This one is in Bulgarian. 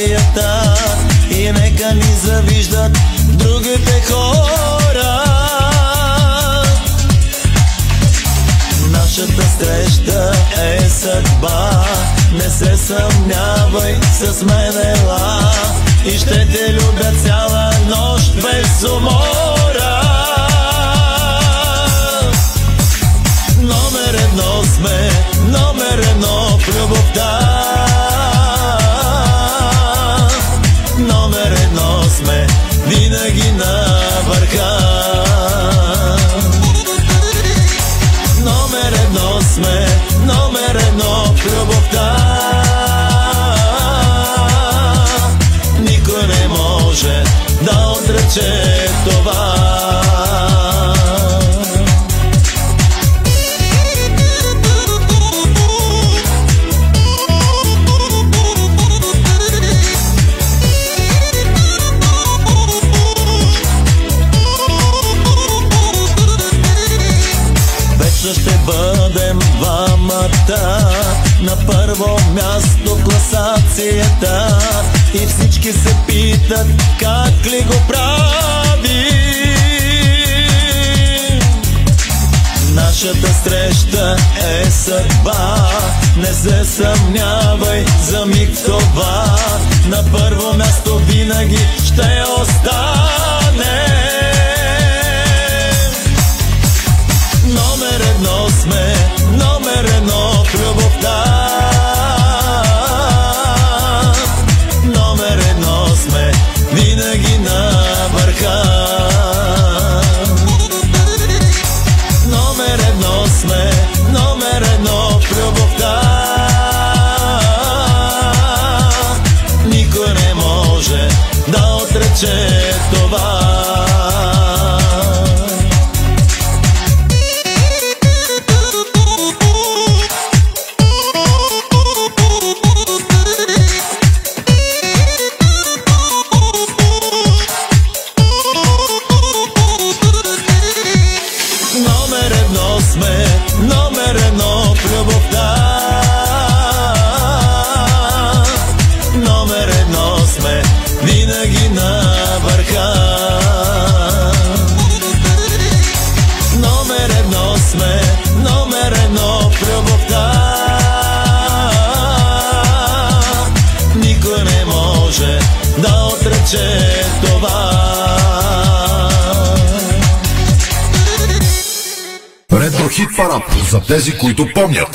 класацията и нека ни завиждат другите хора. Нашата среща е съдба, не се съмнявай, с мен ела и ще те любя цяла нощ без умора. Номер едно сме, номер едно в любовта. Номер едно сме, винаги на върха. Номер едно сме, номер едно в любовта. Никой не може да отрече това. Ще бъдем двамата на първо място в класацията и всички се питат как ли го прави. Нашата среща е съдба, не се съмнявай за миг в това. На първо място винаги ще остане. Номер едно сме, номер едно в любовта. Номер едно сме, винаги на върха. Номер едно сме, номер едно в любовта. Никой не може да отрече това. Номер едно сме, номер едно в любовта. Номер едно сме, винаги на върха. Номер едно сме, номер едно в любовта. Никой не може да отрече това. Ретро хит парад за тези, които помнят.